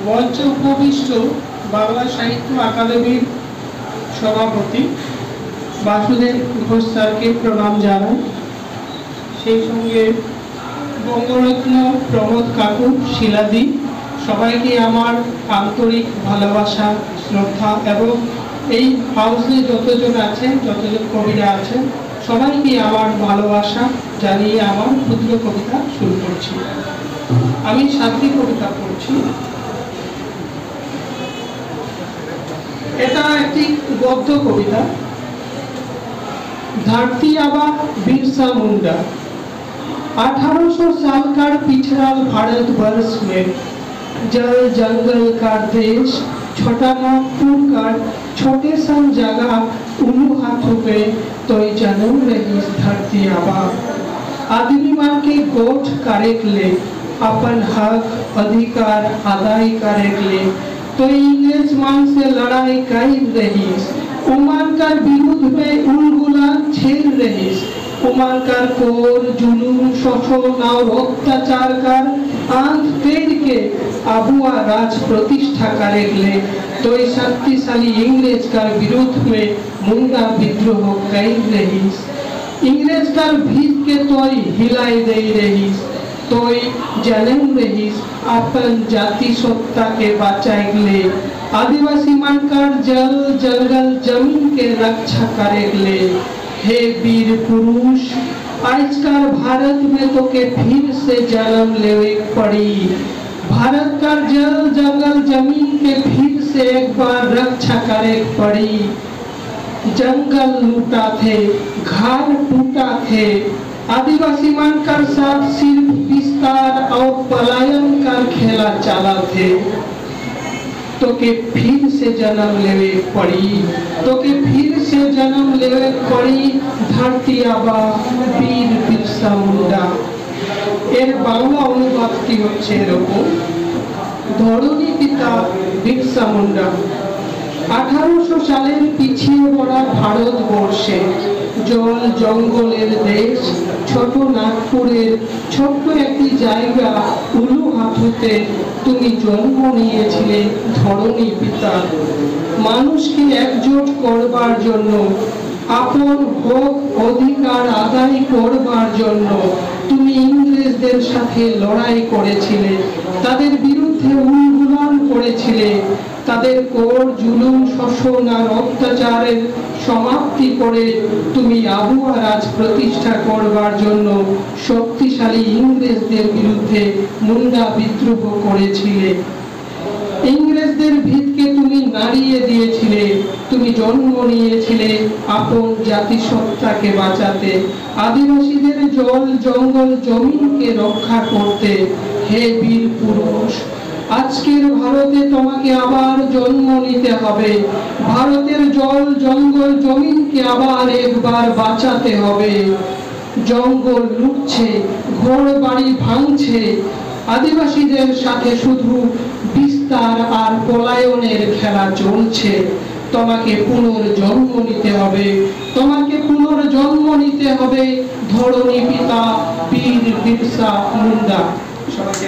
মঞ্চে উপবিষ্ট বাংলা সাহিত্য একাডেমির সভাপতি বাসুদেব ঘোষ স্যারকে প্রণাম জানাই। সেই সঙ্গে বঙ্গরত্ন প্রমোদ কাকু, শিলাদি, সবাইকে আমার আন্তরিক ভালোবাসা, শ্রদ্ধা এবং এই হাউসে যতজন আছেন, যতজন কবিরা আছেন, সবাইকে আমার ভালোবাসা জানিয়ে আমার ক্ষুদ্র কবিতা শুরু করছি। আমি 7টি কবিতা পড়ছি। এটা একটি গদ্য কবিতা। धरती आबा बिरसा मुंडा। 1800 साल का पिछड़ा भारतवर्ष में जल जंगल का देश, छोटा नागपुर का छोटे सन जगह उल्लू हाथों पे तो जन्म रही धरती आबा। आदमी मान के गोठ करेक ले, अपन हक अधिकार अदाय करेक ले, तो इंग्लिश मान से लड़ाई कर रही। उमान का विरुद्ध में उलगुला छेड़ रही। उमान का कोर जुलूम शोषण और अत्याचार कर आंख पेड़ के आबुआ राज प्रतिष्ठा करेगले, तो शक्तिशाली इंग्रेज का विरुद्ध में मुंडा विद्रोह कर रही। इंग्रेज का भीत के तोय हिलाई दे रही, तोय जन्म रही अपन जाति सत्ता के बचाएगले। आदिवासी मानकर जल जंगल जमीन के रक्षा करेगले। हे वीर पुरुष, आजकल भारत में तो के फिर से जन्म लेवे पड़ी। भारत का जल जंगल जमीन के फिर से एक बार रक्षा करे पड़ी। जंगल लूटा थे, घर टूटा थे, आदिवासी मानकर साथ सिर्फ विस्तार और पलायन कर खेला चला थे। तो के फिर से जन्म लेवे पड़ी, तो के फिर से जन्म लेवे पड़ी धरती आबा वीर बिरसा मुंडा। एर बांग्ला अनुवादটি হচ্ছে এরকম। ধরণী পিতা বিরসা মুন্ডা 1800 সালের পিছিয়ে পড়া ভারতবর্ষে জল জঙ্গলের দেশ ছোট নাগপুরের ছোট্ট একটি জায়গা উলু হাথুতে তুমি জন্ম নিয়েছিলে ধরণী পিতা। মানুষকে একজোট করবার জন্য, আপন হক অধিকার আদায় করবার জন্য তুমি ইংরেজদের সাথে লড়াই করেছিলে, তাদের বিরুদ্ধে উলগুলান করেছিলে, তাদের কোর জুলুম শোষণ আর অত্যাচারের সমাপ্তি করে তুমি আবুয়া রাজ প্রতিষ্ঠা করবার জন্য শক্তিশালী ইংরেজদের বিরুদ্ধে মুন্ডা বিদ্রোহ করেছিলে। ইংরেজদের ভিতকে তুমি নাড়িয়ে দিয়েছিলে, তুমি জন্ম নিয়েছিলে আপন জাতিসত্তাকে বাঁচাতে, আদিবাসীদের জল জঙ্গল জমিনকে রক্ষা করতে। হে বীর পুরুষ, আজকের ভারতে তোমাকে আবার জন্ম নিতে হবে। ভারতের জল জঙ্গল জমিনকে আবার একবার বাঁচাতে হবে। জঙ্গল লুটছে, ঘর বাড়ি ভাঙছে, আদিবাসীদের সাথে শুধু বিস্তার আর পলায়নের খেলা চলছে। তোমাকে পুনর্জন্ম নিতে হবে, তোমাকে পুনর্জন্ম নিতে হবে ধরণী পিতা বীর বিরসা মুন্ডা। সবাইকে